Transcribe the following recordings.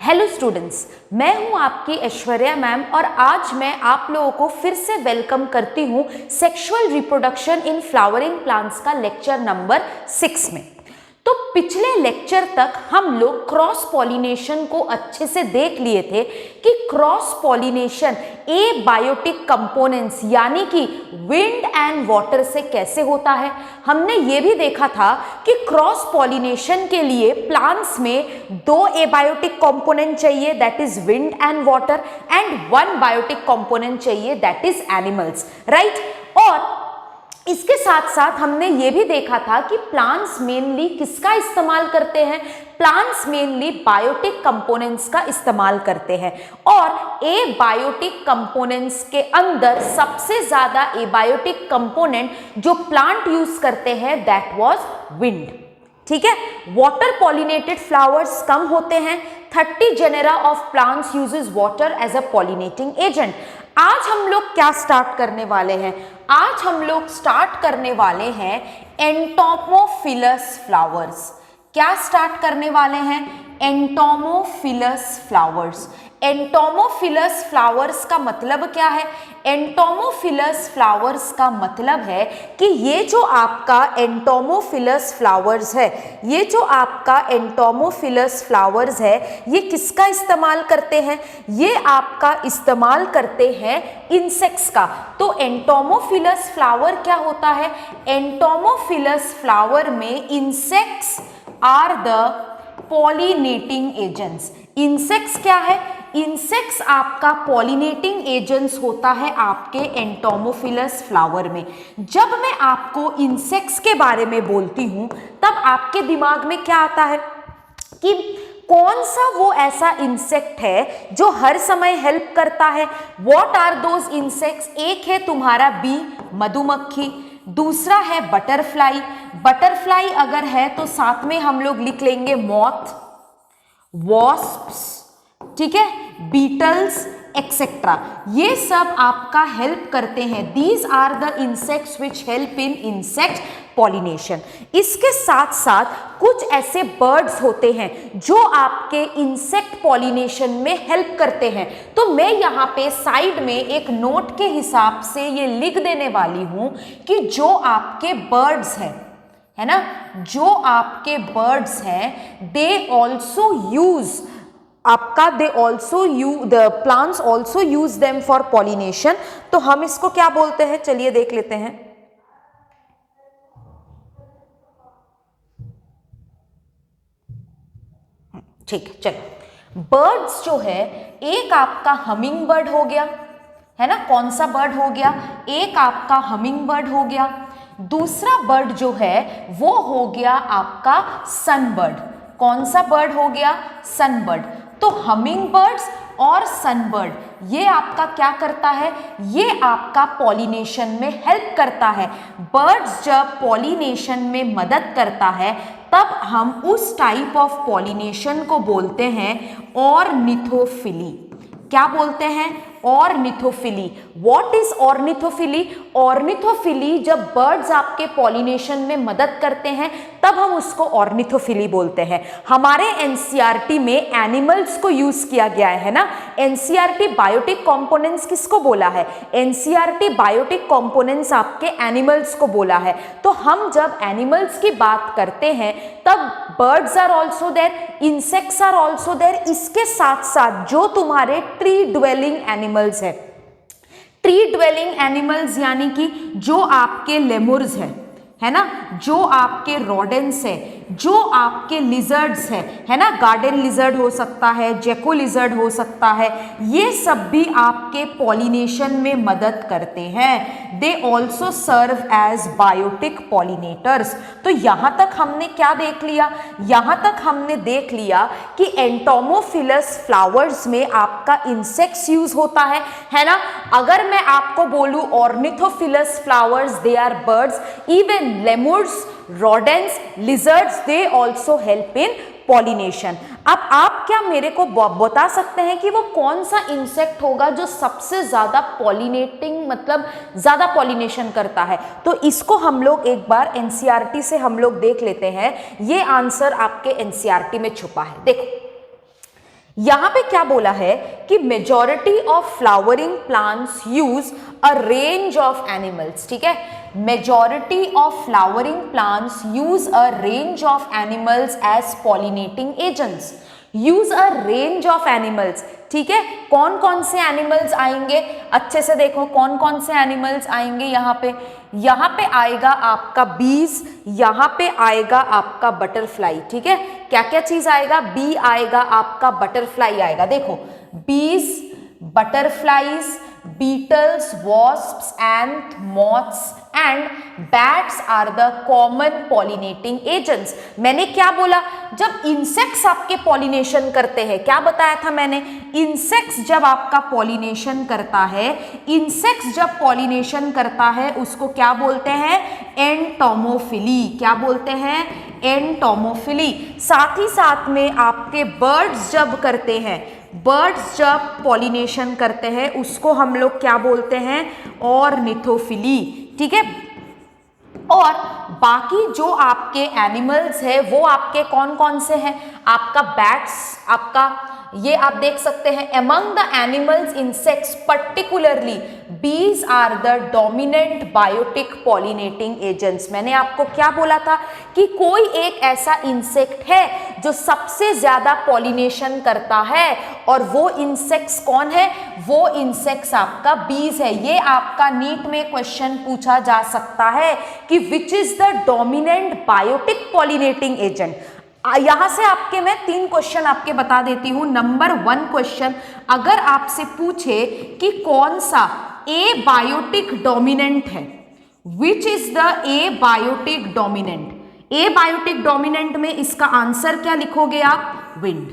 Hello students, मैं हूं आपकी ऐश्वर्या मैम और आज मैं आप लोगों को फिर से वेलकम करती हूं sexual reproduction in flowering plants का लेक्चर नंबर 6 में। तो पिछले लेक्चर तक हम लोग क्रॉस पॉलिनेशन को अच्छे से देख लिए थे कि क्रॉस पॉलिनेशन एबायोटिक कंपोनेंट्स यानी कि विंड एंड वाटर से कैसे होता है। हमने ये भी देखा था कि क्रॉस पॉलिनेशन के लिए प्लांट्स में 2 एबायोटिक कंपोनेंट चाहिए, that is wind and water, and 1 biotic component चाहिए, दैट इज एनिमल्स, राइट। और इसके साथ साथ हमने ये भी देखा था कि प्लांट्स मेनली किसका इस्तेमाल करते हैं, प्लांट्स मेनली बायोटिक कंपोनेंट्स का इस्तेमाल करते हैं और एबायोटिक कंपोनेंट्स के अंदर सबसे ज्यादा एबायोटिक कंपोनेंट जो प्लांट यूज करते हैं दैट वाज विंड। ठीक है, वाटर पॉलिनेटेड फ्लावर्स कम होते हैं। 30 genera of plants uses water as a pollinating agent. आज हम लोग क्या स्टार्ट करने वाले हैं? आज हम लोग स्टार्ट करने वाले हैं एंटोमोफिलस फ्लावर्स। क्या स्टार्ट करने वाले हैं? Entomophilous flowers. एंटोमोफिलस फ्लावर्स का मतलब क्या है? एंटोमोफिलस फ्लावर्स का मतलब है कि ये जो आपका एंटोमोफिलस फ्लावर्स है, ये जो आपका एंटोमोफिलस फ्लावर्स है, ये किसका इस्तेमाल करते हैं? ये आपका इस्तेमाल करते हैं इंसेक्ट्स का। तो एंटोमोफिलस फ्लावर क्या होता है? एंटोमोफिलस फ्लावर में insects are the pollinating agents. Insects क्या है? इंसेक्ट्स आपका पॉलिनेटिंग एजेंट्स होता है आपके एंटोमोफिलस फ्लावर में। जब मैं आपको इंसेक्ट्स के बारे में बोलती हूं तब आपके दिमाग में क्या आता है कि कौन सा वो ऐसा इंसेक्ट है जो हर समय हेल्प करता है? What are those insects? एक है तुम्हारा बी, मधुमक्खी, दूसरा है बटरफ्लाई। बटरफ्लाई अगर है तो साथ में हम लोग लिख लेंगे मॉथ, वॉस्प्स, ठीक है, बीटल्स एक्सेट्रा। ये सब आपका हेल्प करते हैं। These are the insects which help in insect pollination. इसके साथ साथ कुछ ऐसे बर्ड्स होते हैं जो आपके इंसेक्ट पॉलिनेशन में हेल्प करते हैं। तो मैं यहाँ पे साइड में एक नोट के हिसाब से ये लिख देने वाली हूं कि जो आपके बर्ड्स हैं, है ना, जो आपके बर्ड्स हैं, दे ऑल्सो यूज आपका they also the plants also use them for pollination. तो हम इसको क्या बोलते हैं? चलिए देख लेते हैं। ठीक, चलो। बर्ड्स जो है, एक आपका हमिंग बर्ड हो गया, है ना, कौन सा बर्ड हो गया? एक आपका हमिंग बर्ड हो गया। दूसरा बर्ड जो है वो हो गया आपका सनबर्ड। कौन सा बर्ड हो गया? सनबर्ड। तो हमिंग बर्ड्स और सनबर्ड ये आपका क्या करता है? ये आपका पॉलिनेशन में हेल्प करता है। बर्ड्स जब पॉलिनेशन में मदद करता है तब हम उस टाइप ऑफ पॉलिनेशन को बोलते हैं ऑर्निथोफिली। क्या बोलते हैं? Ornithophily. What is ornithophily? Ornithophily जब बर्ड्स आपके पॉलिनेशन में मदद करते हैं तब हम उसको ऑर्निथोफिली बोलते हैं। हमारे एनसीईआरटी में एनिमल्स को यूज किया गया है ना। एनसीईआरटी बायोटिक कंपोनेंट्स किसको बोला है? एनसीईआरटी बायोटिक कंपोनेंट्स आपके एनिमल्स को बोला है। तो हम जब एनिमल्स की बात करते हैं तब birds are also there, insects are also there. इसके साथ साथ जो तुम्हारे ट्री ड्वेलिंग एनिमल्स है, ट्री ड्वेलिंग एनिमल्स यानी कि जो आपके लेमुर्स है ना, जो आपके रोडेंट्स है, जो आपके लिजर्ड्स है ना, गार्डन लिजर्ड हो सकता है, जेको लिजर्ड हो सकता है, ये सब भी आपके पॉलिनेशन में मदद करते हैं। They also serve as biotic pollinators. तो यहां तक हमने क्या देख लिया? यहां तक हमने देख लिया कि एंटोमोफिलस फ्लावर्स में आपका इंसेक्ट्स यूज होता है ना। अगर मैं आपको बोलूं ornithophilous flowers they are birds, even lemurs, rodents, lizards, they also help in pollination। अब आप क्या मेरे को बता सकते हैं कि वो कौन सा इंसेक्ट होगा जो सबसे ज्यादा पॉलिनेटिंग मतलब ज्यादा पॉलिनेशन करता है? तो इसको हम लोग एक बार एनसीईआरटी से हम लोग देख लेते हैं। ये आंसर आपके एनसीईआरटी में छुपा है। देखो, यहां पे क्या बोला है कि majority of flowering plants use a range of animals, ठीक है, majority of flowering plants use a range of animals as pollinating agents, use a range of animals, ठीक है। कौन कौन से एनिमल्स आएंगे, अच्छे से देखो कौन कौन से एनिमल्स आएंगे यहाँ पे आएगा आपका बीज, यहाँ पे आएगा आपका बटरफ्लाई, ठीक है। क्या क्या चीज आएगा, बी आएगा आपका, बटरफ्लाई आएगा, देखो bees, butterflies, beetles, wasps and moths and bats are the common pollinating agents. मैंने क्या बोला, जब इंसेक्ट्स आपके पॉलिनेशन करते हैं, क्या बताया था मैंने, इंसेक्ट्स जब आपका पॉलिनेशन करता है, इंसेक्ट्स जब पॉलिनेशन करता है उसको क्या बोलते हैं, एंटोमोफिली, क्या बोलते हैं, एंटोमोफिली। साथ ही साथ में आपके बर्ड्स जब करते हैं, बर्ड्स जब पॉलिनेशन करते हैं उसको हम लोग क्या बोलते हैं, ऑर्निथोफिली, ठीक है। और बाकी जो आपके एनिमल्स है वो आपके कौन कौन से हैं, आपका बैट्स, आपका ये आप देख सकते हैं, among the animals insects particularly bees are the dominant biotic pollinating agents। मैंने आपको क्या बोला था कि कोई एक ऐसा इंसेक्ट है जो सबसे ज्यादा पॉलिनेशन करता है, और वो इंसेक्ट्स कौन है, वो इंसेक्ट्स आपका बीज है। ये आपका नीट में क्वेश्चन पूछा जा सकता है कि which is the dominant biotic pollinating agent. यहां से आपके मैं 3 क्वेश्चन आपके बता देती हूं। नंबर 1 क्वेश्चन, अगर आपसे पूछे कि कौन सा ए बायोटिक डोमिनेंट है, which is the abiotic dominant, abiotic dominant में इसका आंसर क्या लिखोगे आप, विंड,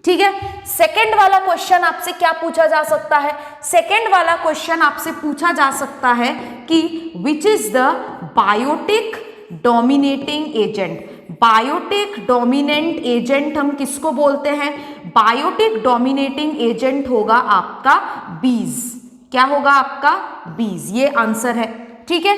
ठीक है। सेकेंड वाला क्वेश्चन आपसे क्या पूछा जा सकता है, सेकेंड वाला क्वेश्चन आपसे पूछा जा सकता है कि which is the biotic dominating agent. Biotic dominant agent हम किसको बोलते हैं, बायोटिक डोमिनेटिंग एजेंट होगा आपका बीज, क्या होगा आपका, बीज, ये आंसर है, ठीक है।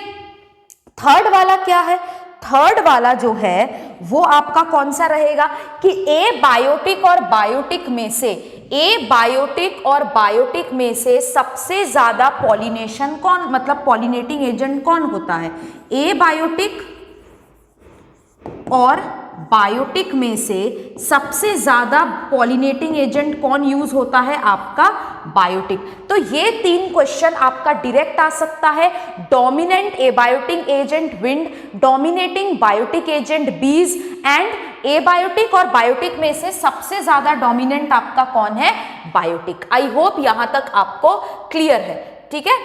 थर्ड वाला क्या है, थर्ड वाला जो है वो आपका कौन सा रहेगा कि ए बायोटिक और बायोटिक में से, ए बायोटिक और बायोटिक में से सबसे ज्यादा पॉलिनेशन कौन, मतलब पॉलिनेटिंग एजेंट कौन होता है, ए बायोटिक और बायोटिक में से सबसे ज्यादा पॉलिनेटिंग एजेंट कौन यूज होता है, आपका बायोटिक। तो ये 3 क्वेश्चन आपका डायरेक्ट आ सकता है, dominant abiotic agent wind, dominating biotic agent bees and abiotic और बायोटिक में से सबसे ज्यादा डोमिनेंट आपका कौन है, बायोटिक। आई होप यहां तक आपको क्लियर है, ठीक है।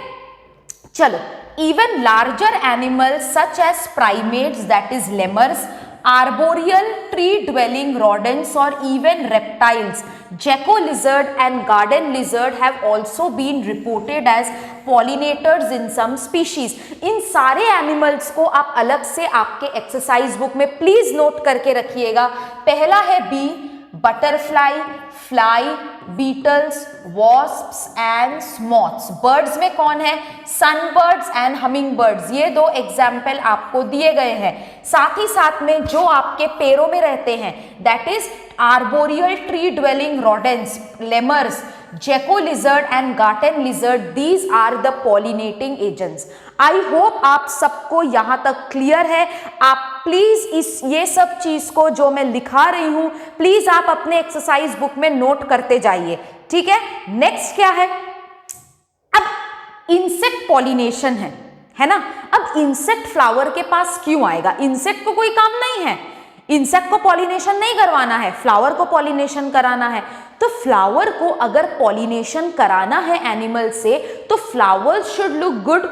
चलो, even larger animals such as primates, that is lemurs, arboreal tree dwelling rodents or even reptiles, gecko lizard and garden lizard have also been reported as pollinators in some species। इन सारे animals को आप अलग से आपके exercise book में please note करके रखिएगा। पहला है bee, butterfly, fly, beetles, wasps and moths. Birds में कौन है, सनबर्ड्स एंड हमिंग बर्ड्स, ये 2 एग्जाम्पल आपको दिए गए हैं। साथ ही साथ में जो आपके पेड़ों में रहते हैं, that is arboreal tree dwelling rodents, lemurs, gecko lizard and garden lizard, these are the pollinating agents. I hope आप सबको यहां तक क्लियर है। आप प्लीज ये सब चीज को जो मैं लिखा रही हूं प्लीज आप अपने एक्सरसाइज बुक में नोट करते जाइए, ठीक है। नेक्स्ट क्या है, अब इंसेक्ट पॉलिनेशन है ना। अब इंसेक्ट फ्लावर के पास क्यों आएगा, इंसेक्ट को कोई काम नहीं है, इंसेक्ट को पॉलिनेशन नहीं करवाना है, फ्लावर को पॉलिनेशन कराना है। तो फ्लावर को अगर पॉलिनेशन कराना है एनिमल से तो फ्लावर्स शुड लुक गुड,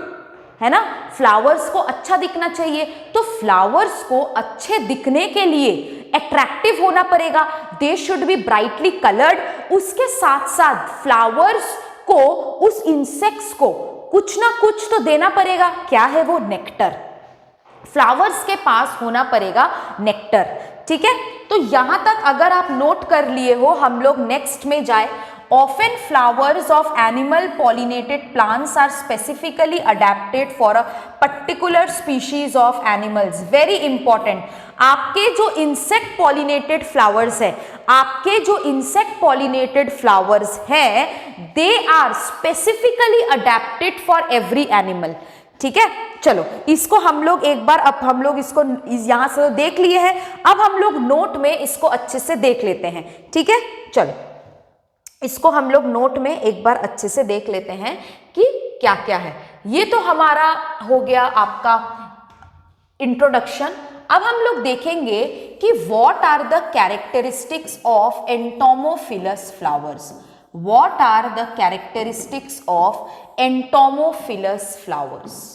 है ना, फ्लावर्स को अच्छा दिखना चाहिए। तो फ्लावर्स को अच्छे दिखने के लिए अट्रैक्टिव होना पड़ेगा, they should be brightly coloured. उसके साथ साथ फ्लावर्स को, उस इंसेक्ट्स को कुछ ना कुछ तो देना पड़ेगा, क्या है वो, नेक्टर। फ्लावर्स के पास होना पड़ेगा नेक्टर, ठीक है। तो यहां तक अगर आप नोट कर लिए हो, हम लोग नेक्स्ट में जाए Often flowers of animal pollinated plants are specifically adapted for a particular species of animals. Very important. आपके जो इंसेक्ट पॉलिनेटेड फ्लावर्स है, आपके जो इंसेक्ट पॉलिनेटेड फ्लावर्स है, they are specifically adapted for every animal. ठीक है, चलो इसको हम लोग एक बार, अब हम लोग इसको यहां से देख लिए हैं, अब हम लोग नोट में इसको अच्छे से देख लेते हैं. ठीक है, चलो इसको हम लोग नोट में एक बार अच्छे से देख लेते हैं कि क्या क्या है. ये तो हमारा हो गया आपका इंट्रोडक्शन. अब हम लोग देखेंगे कि what are the characteristics of entomophilous flowers. What are the characteristics of entomophilous flowers.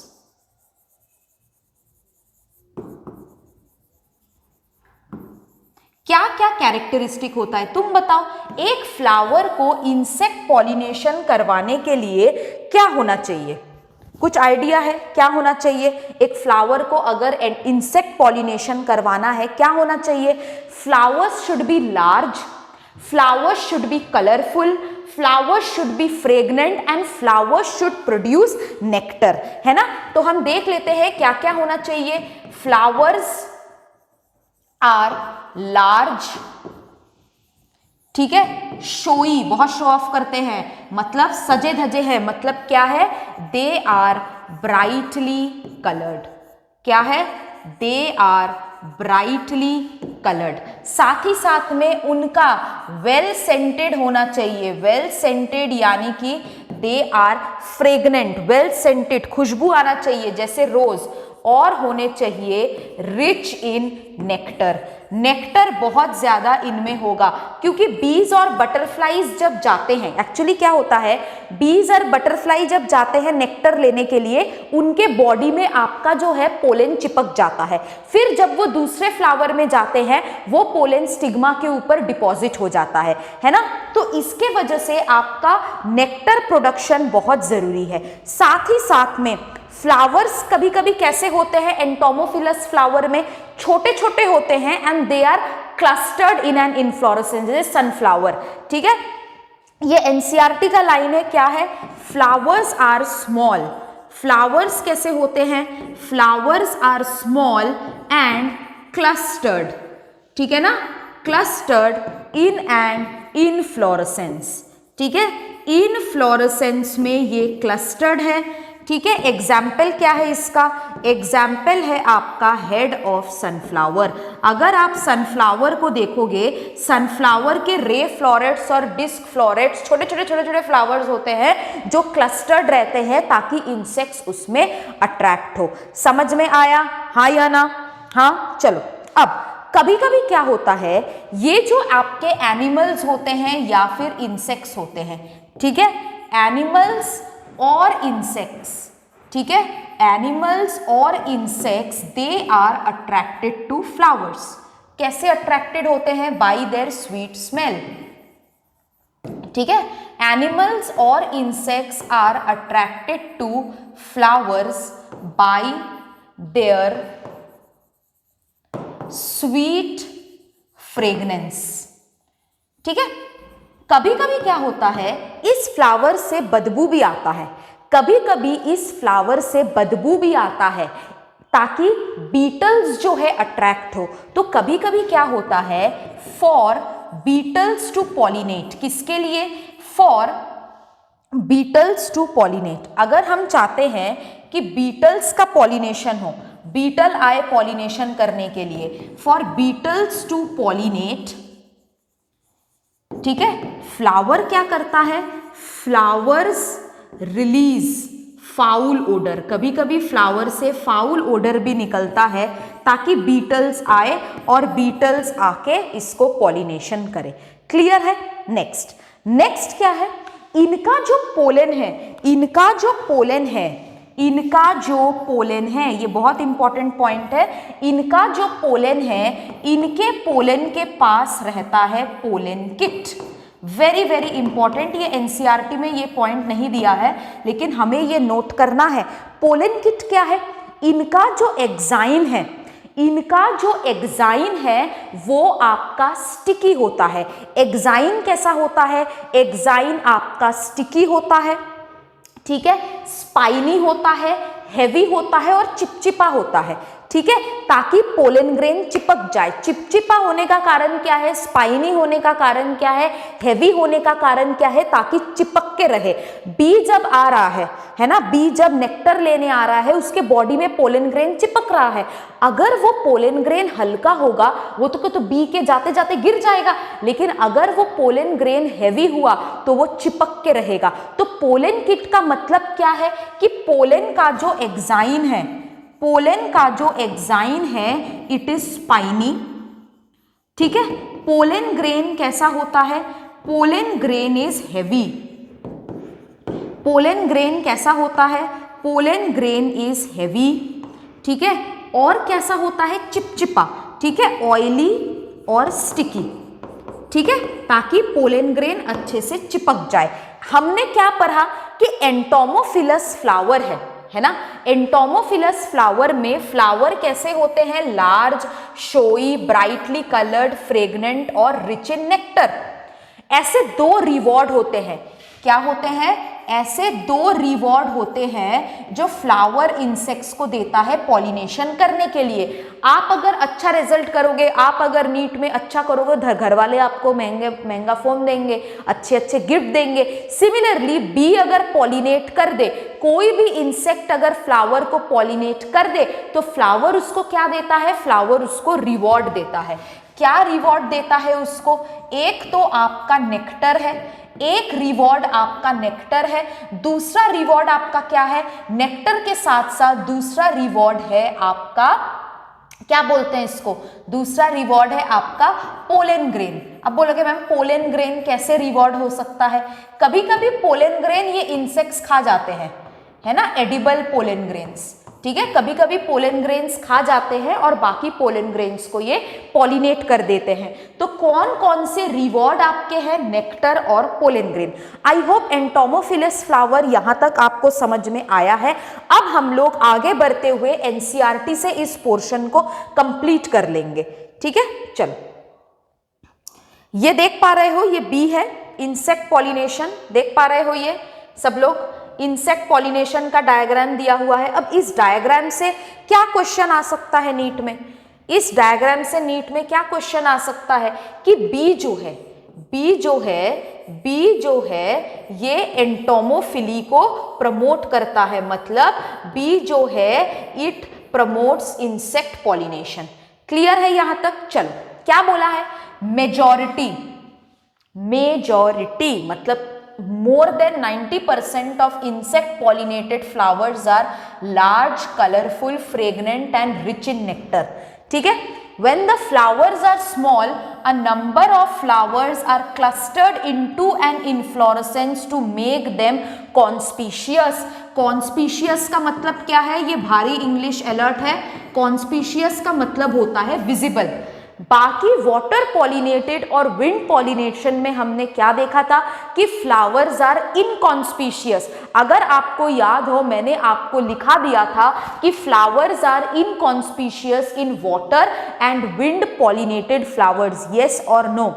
क्या क्या कैरेक्टरिस्टिक होता है तुम बताओ. एक फ्लावर को इंसेक्ट पॉलिनेशन करवाने के लिए क्या होना चाहिए, कुछ आइडिया है क्या होना चाहिए. एक फ्लावर को अगर इंसेक्ट पॉलिनेशन करवाना है क्या होना चाहिए. Flowers should be large, flowers should be colourful, flowers should be fragrant and flowers should produce nectar. है ना, तो हम देख लेते हैं क्या क्या होना चाहिए. फ्लावर्स आर लार्ज, ठीक है, शोई, बहुत शो ऑफ करते हैं, मतलब सजे धजे हैं, मतलब क्या है, दे आर ब्राइटली कलर्ड. क्या है, दे आर ब्राइटली कलर्ड. साथ ही साथ में उनका वेल सेंटेड होना चाहिए. वेल सेंटेड यानी कि दे आर फ्रेग्नेंट, वेल सेंटेड, खुशबू आना चाहिए जैसे रोज, और होने चाहिए रिच इन नेक्टर. नेक्टर बहुत ज्यादा इनमें होगा, क्योंकि बीज और बटरफ्लाईज जब जाते हैं, एक्चुअली क्या होता है, बीज और बटरफ्लाई जब जाते हैं नेक्टर लेने के लिए, उनके बॉडी में आपका जो है पोलन चिपक जाता है. फिर जब वो दूसरे फ्लावर में जाते हैं, वो पोलन स्टिग्मा के ऊपर डिपॉजिट हो जाता है ना. तो इसके वजह से आपका नेक्टर प्रोडक्शन बहुत जरूरी है. साथ ही साथ में फ्लावर्स कभी कभी कैसे होते हैं एंटोमोफिलस फ्लावर में, छोटे छोटे होते हैं and they are clustered in an inflorescence, जैसे सनफ्लावर. ठीक है, ये एनसीईआरटी का लाइन है. क्या है, फ्लावर्स आर स्मॉल. फ्लावर्स कैसे होते हैं, flowers are small and clustered. ठीक है ना, क्लस्टर्ड इन एन इनफ्लोरेसेंस. ठीक है, इनफ्लोरेसेंस में ये क्लस्टर्ड है. ठीक है, एग्जाम्पल क्या है इसका, एग्जाम्पल है आपका हेड ऑफ सनफ्लावर. अगर आप सनफ्लावर को देखोगे, सनफ्लावर के रे फ्लोरेट्स और डिस्क फ्लोरेट्स, छोटे छोटे फ्लावर्स होते हैं जो क्लस्टर्ड रहते हैं ताकि इंसेक्ट्स उसमें अट्रैक्ट हो. समझ में आया, हाँ या ना. हाँ, चलो अब कभी कभी क्या होता है, ये जो आपके एनिमल्स होते हैं या फिर इंसेक्ट्स होते हैं, ठीक है, एनिमल्स और इंसेक्ट्स, ठीक है, एनिमल्स और insects, they are attracted to flowers. कैसे अट्रैक्टेड होते हैं, बाय देयर स्वीट स्मेल. ठीक है, एनिमल्स और insects are attracted to flowers by their sweet fragrance. ठीक है, कभी कभी क्या होता है, इस फ्लावर से बदबू भी आता है, कभी कभी इस फ्लावर से बदबू भी आता है ताकि बीटल्स जो है अट्रैक्ट हो. तो कभी कभी क्या होता है, फॉर बीटल्स टू पॉलिनेट, किसके लिए, फॉर बीटल्स टू पॉलिनेट. अगर हम चाहते हैं कि बीटल्स का पॉलिनेशन हो, बीटल आए पॉलिनेशन करने के लिए, फॉर बीटल्स टू पॉलिनेट, ठीक है, फ्लावर क्या करता है, फ्लावर्स रिलीज फाउल ओडर. कभी कभी फ्लावर से फाउल ओडर भी निकलता है ताकि बीटल्स आए और बीटल्स आके इसको पॉलिनेशन करे. क्लियर है. नेक्स्ट क्या है, इनका जो पोलन है, इनका जो पोलन है, इनका जो पोलन है, ये बहुत इंपॉर्टेंट पॉइंट है. इनका जो पोलन है, इनके पोलन के पास रहता है pollen kit. Very very important, ये एनसीईआरटी में ये पॉइंट नहीं दिया है लेकिन हमें ये नोट करना है. पोलन किट क्या है, इनका जो एग्जाइम है, इनका जो एग्जाइन है वो आपका स्टिकी होता है। एग्जाइन कैसा होता है? एग्जाइन आपका स्टिकी होता है, ठीक है, स्पाइनी होता है, हेवी होता है और चिपचिपा होता है, ठीक है, ताकि पोलन ग्रेन चिपक जाए। चिपचिपा होने का कारण क्या है? स्पाइनी होने का कारण क्या है? हेवी होने का कारण क्या है? ताकि चिपक के रहे। बी जब आ रहा है ना, बी जब नेक्टर लेने आ रहा है, उसके बॉडी में पोलन ग्रेन चिपक रहा है। अगर वो पोलन ग्रेन हल्का होगा वो तो बी के जाते जाते गिर जाएगा, लेकिन अगर वो पोलन ग्रेन हैवी हुआ तो वो चिपक के रहेगा। तो पोलन किट का मतलब क्या है कि पोलन का जो एग्जाइन है, पोलन का जो एग्जाइन है इट इज स्पाइनी, ठीक है। पोलन ग्रेन कैसा होता है? Pollen grain is heavy. Pollen grain कैसा होता है? पोलन ग्रेन इज हैवी, ठीक है। और कैसा होता है? चिपचिपा, ठीक है, ऑयली और स्टिकी, ठीक है, ताकि पोलन ग्रेन अच्छे से चिपक जाए। हमने क्या पढ़ा कि एंटोमोफिलस फ्लावर है ना। एंटोमोफिलस फ्लावर में फ्लावर कैसे होते हैं? लार्ज, शोई, ब्राइटली कलर्ड, फ्रेग्नेंट और रिच इन नेक्टर। ऐसे दो रिवॉर्ड होते हैं। क्या होते हैं? ऐसे दो रिवॉर्ड होते हैं जो फ्लावर इंसेक्ट्स को देता है पॉलिनेशन करने के लिए। आप अगर अच्छा रिजल्ट करोगे, आप अगर नीट में अच्छा करोगे, घर वाले आपको महंगा फोन देंगे, अच्छे अच्छे गिफ्ट देंगे। सिमिलरली बी अगर पॉलिनेट कर दे, कोई भी इंसेक्ट अगर फ्लावर को पॉलिनेट कर दे तो फ्लावर उसको क्या देता है? फ्लावर उसको रिवॉर्ड देता है। क्या रिवॉर्ड देता है उसको? एक तो आपका नेक्टर है, एक रिवॉर्ड आपका नेक्टर है, दूसरा रिवॉर्ड आपका क्या है? नेक्टर के साथ साथ दूसरा रिवॉर्ड है आपका, क्या बोलते हैं इसको? दूसरा रिवॉर्ड है आपका पोलन ग्रेन। अब बोलोगे मैम पोलन ग्रेन कैसे रिवॉर्ड हो सकता है? कभी कभी पोलन ग्रेन ये इंसेक्ट्स खा जाते हैं, है ना, एडिबल पोलन ग्रेन्स, ठीक है। कभी कभी पोलन ग्रेन्स खा जाते हैं और बाकी पोलन ग्रेन्स को ये पॉलिनेट कर देते हैं। तो कौन कौन से रिवॉर्ड आपके हैं? नेक्टर और pollen grain. I hope entomophilous flower यहां तक आपको समझ में आया है। अब हम लोग आगे बढ़ते हुए एनसीईआरटी से इस पोर्शन को कंप्लीट कर लेंगे, ठीक है। चलो, ये देख पा रहे हो, ये बी है, इंसेक्ट पॉलिनेशन देख पा रहे हो, ये सब लोग इंसेक्ट पॉलिनेशन का डायग्राम दिया हुआ है। अब इस डायग्राम से क्या क्वेश्चन आ सकता है नीट में? इस डायग्राम से नीट में क्या क्वेश्चन आ सकता है कि बी जो है ये एंटोमोफिली को प्रमोट करता है। मतलब बी जो है it promotes insect pollination. Clear है यहां तक? चलो, क्या बोला है? मेजॉरिटी मतलब more than 90% of insect pollinated flowers are large, colorful, fragrant and rich in nectar, ठीक है। When the flowers are small, a number of flowers are clustered into an inflorescence to make them conspicuous। Conspicuous का मतलब क्या है? ये भारी English alert है। Conspicuous का मतलब होता है विजिबल। बाकी वाटर पॉलिनेटेड और विंड पॉलिनेशन में हमने क्या देखा था कि फ्लावर्स आर इनकॉन्स्पीशियस। अगर आपको याद हो, मैंने आपको लिखा दिया था कि flowers are inconspicuous in water and wind pollinated flowers. Yes और नो?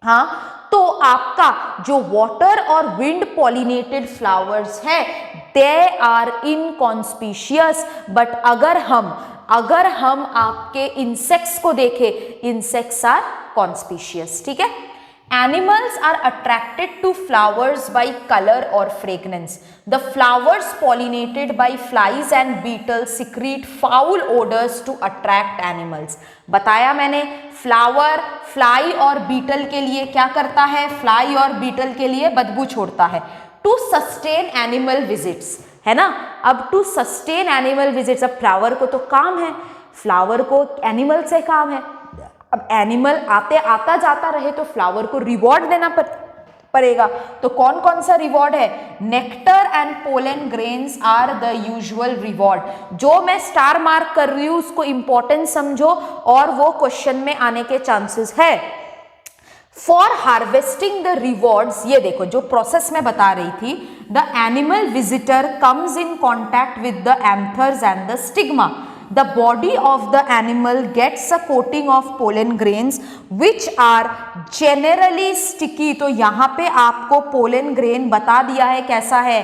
हाँ, तो आपका जो वाटर और विंड पॉलिनेटेड फ्लावर्स है दे आर इनकॉन्स्पीशियस। बट अगर हम आपके इंसेक्ट्स को देखें, इंसेक्ट्स आर कॉन्स्पीशियस, ठीक है। Animals are attracted to flowers by colour और fragrance. The flowers pollinated by flies and beetles secrete foul odours to attract animals. बताया मैंने, फ्लावर फ्लाई और बीटल के लिए क्या करता है? फ्लाई और बीटल के लिए बदबू छोड़ता है। टू सस्टेन एनिमल विजिट्स, है ना। अब टू सस्टेन एनिमल विजिट्स, अब फ्लावर को तो काम है, फ्लावर को एनिमल से काम है। अब एनिमल आता जाता रहे तो फ्लावर को रिवॉर्ड देना पड़ेगा। तो कौन कौन सा रिवॉर्ड है? Nectar and pollen grains are the usual reward. जो मैं स्टार मार्क कर रही हूं उसको इंपॉर्टेंट समझो और वो क्वेश्चन में आने के चांसेस है। फॉर हार्वेस्टिंग द रिवॉर्ड्स, ये देखो जो प्रोसेस मैं बता रही थी, the animal visitor comes in contact with the anthers and the stigma. the body of the animal gets a coating of pollen grains which are generally sticky। तो यहाँ पे आपको pollen grain बता दिया है कैसा है,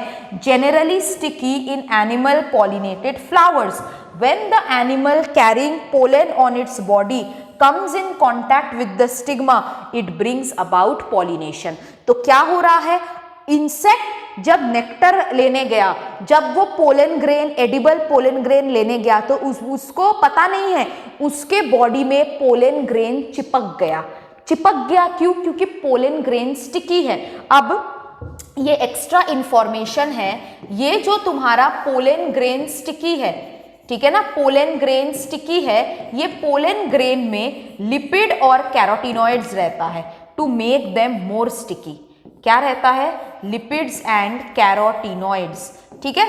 generally sticky in animal pollinated flowers। When the animal carrying pollen on its body comes in contact with the stigma, it brings about pollination। तो क्या हो रहा है, इंसेक्ट जब नेक्टर लेने गया, जब वो pollen grain, edible pollen grain लेने गया, तो उसको पता नहीं है उसके बॉडी में पोलन ग्रेन चिपक गया। चिपक गया क्यों? क्योंकि पोलन ग्रेन स्टिकी है। अब ये एक्स्ट्रा इंफॉर्मेशन है, ये जो तुम्हारा पोलन ग्रेन स्टिकी है, ठीक है ना, पोलन ग्रेन स्टिकी है, ये पोलन ग्रेन में लिपिड और कैरोटिनॉइड्स रहता है to make them more sticky. क्या रहता है? Lipids and carotenoids. ठीक है,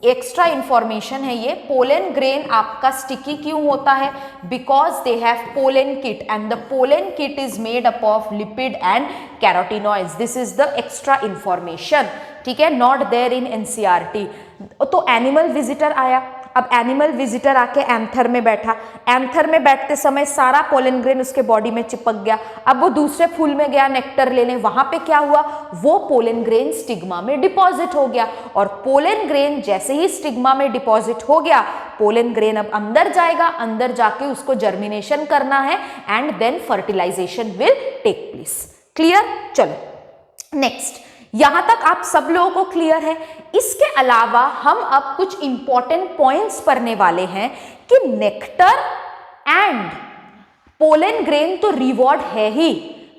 एक्स्ट्रा इंफॉर्मेशन है ये। पोलन ग्रेन आपका स्टिकी क्यों होता है? Because they have pollen kit and the pollen kit is made up of lipid and carotenoids. This is the extra information, ठीक है, नॉट देयर इन एनसीईआरटी। तो एनिमल विजिटर आया, अब एनिमल विजिटर आके एंथर में बैठा, एंथर में बैठते समय सारा पोलन ग्रेन उसके बॉडी में चिपक गया। अब वो दूसरे फूल में गया नेक्टर लेने, वहां पे क्या हुआ, वो पोलन ग्रेन स्टिग्मा में डिपॉजिट हो गया। और पोलन ग्रेन जैसे ही स्टिग्मा में डिपॉजिट हो गया, पोलन ग्रेन अब अंदर जाएगा, अंदर जाके उसको जर्मिनेशन करना है and then fertilisation will take place. Clear? चलो नेक्स्ट, यहां तक आप सब लोगों को क्लियर है। इसके अलावा हम अब कुछ इंपॉर्टेंट पॉइंट्स पढ़ने वाले हैं कि नेक्टर एंड पोलन ग्रेन तो रिवॉर्ड है ही,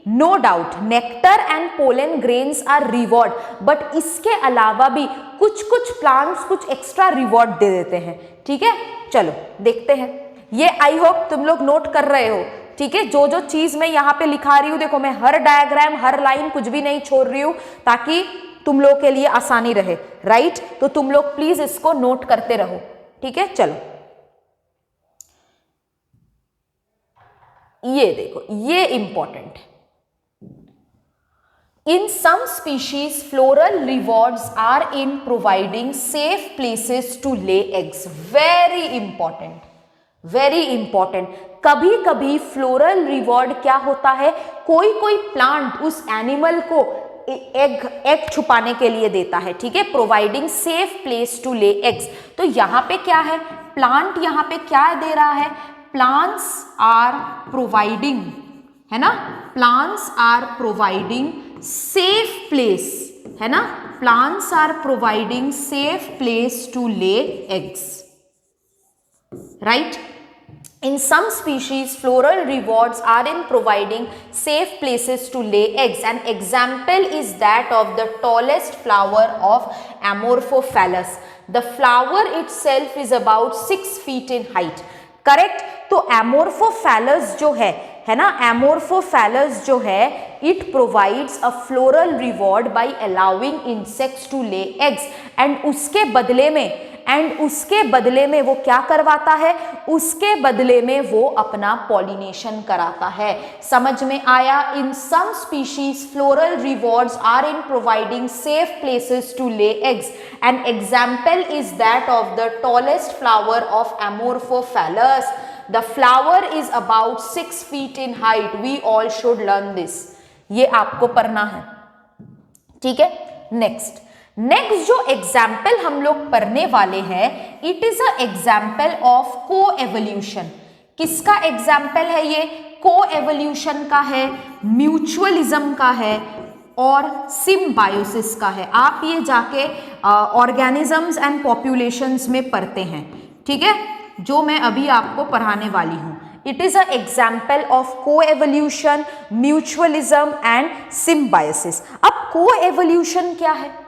no doubt, nectar and pollen grains are reward, but इसके अलावा भी कुछ कुछ प्लांट्स कुछ एक्स्ट्रा रिवॉर्ड दे देते हैं। ठीक है, चलो देखते हैं। ये आई होप तुम लोग नोट कर रहे हो, ठीक है। जो जो चीज मैं यहाँ पे लिखा रही हूं, देखो मैं हर डायग्राम, हर लाइन कुछ भी नहीं छोड़ रही हूं ताकि तुम लोग के लिए आसानी रहे, राइट? तो तुम लोग प्लीज इसको नोट करते रहो, ठीक है। चलो ये देखो, ये इंपॉर्टेंट है। In some species, floral rewards are in providing safe places to lay eggs. Very important, very important। कभी कभी फ्लोरल रिवॉर्ड क्या होता है, कोई कोई प्लांट उस एनिमल को एग छुपाने के लिए देता है, ठीक है, providing safe place to lay eggs. तो यहाँ पे क्या है, प्लांट यहाँ पे क्या दे रहा है, प्लांट्स आर प्रोवाइडिंग, है ना, plants are providing safe place, है ना, plants are providing safe place to lay eggs, right? In some species, floral rewards are in providing safe places to lay eggs. An example is that of the tallest flower of Amorphophallus. The flower itself is about 6 feet in height. Correct? तो Amorphophallus जो है ना, Amorphophallus जो है, it provides a floral reward by allowing insects to lay eggs. And उसके बदले में वो क्या करवाता है, उसके बदले में वो अपना पॉलिनेशन कराता है। समझ में आया? In some species floral rewards are in providing safe places to lay eggs. An example is that of the tallest flower of Amorphophallus. The flower is about 6 feet in height. We all should learn this. ये आपको पढ़ना है, ठीक है। Next जो example हम लोग पढ़ने वाले हैं, it is a example of को एवोल्यूशन। किसका एग्जाम्पल है ये? को एवोल्यूशन का है, म्यूचुअलिज्म का है और सिम्बायोसिस का है। आप ये जाके ऑर्गेनिजम्स एंड पॉपुलेशंस में पढ़ते हैं, ठीक है, जो मैं अभी आपको पढ़ाने वाली हूं। It is a example of को एवोल्यूशन, म्यूचुअलिज्म एंड सिम्बायोसिस। अब को एवोल्यूशन क्या है?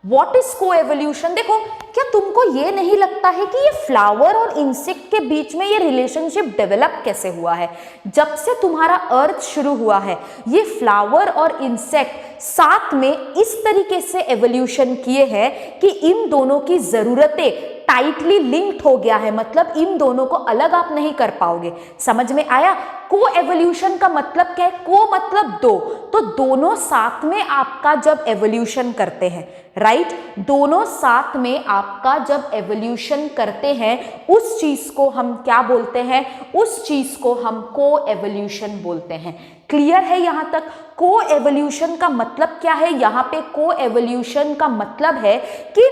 What is co-evolution? देखो, क्या तुमको ये नहीं लगता है कि ये फ्लावर और इंसेक्ट के बीच में ये रिलेशनशिप डेवलप कैसे हुआ है? जब से तुम्हारा अर्थ शुरू हुआ है, ये फ्लावर और इंसेक्ट साथ में इस तरीके से एवोल्यूशन किए हैं कि इन दोनों की जरूरतें टाइटली लिंक्ड हो गया है, मतलब इन दोनों को अलग आप नहीं कर पाओगे। समझ में आया? को एवोल्यूशन का मतलब क्या है? को मतलब दो, तो दोनों साथ में आपका जब एवोल्यूशन करते हैं, राइट, दोनों साथ में आपका जब एवोल्यूशन करते हैं, उस चीज को हम क्या बोलते हैं? उस चीज को हम को एवोल्यूशन बोलते हैं। क्लियर है यहां तक? को एवोल्यूशन का मतलब क्या है? यहां पे को एवोल्यूशन का मतलब है कि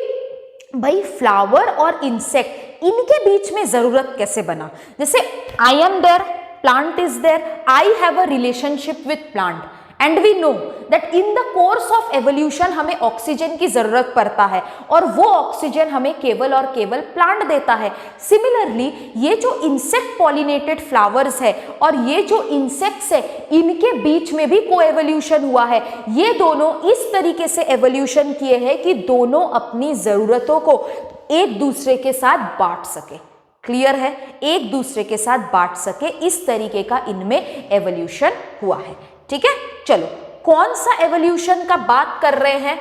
भाई फ्लावर और इंसेक्ट, इनके बीच में जरूरत कैसे बना। जैसे I am there, plant is there, I have a relationship with plant, and we know that in the course of evolution हमें ऑक्सीजन की जरूरत पड़ता है, और वो ऑक्सीजन हमें केवल और केवल प्लांट देता है। सिमिलरली ये जो इंसेक्ट पॉलिनेटेड फ्लावर्स है और ये जो इंसेक्ट्स है, इनके बीच में भी को एवोल्यूशन हुआ है। ये दोनों इस तरीके से एवोल्यूशन किए हैं कि दोनों अपनी जरूरतों को एक दूसरे के साथ बांट सके। क्लियर है? एक दूसरे के साथ बांट सके, इस तरीके का इनमें एवोल्यूशन हुआ है। ठीक है, चलो कौन सा एवोल्यूशन का बात कर रहे हैं?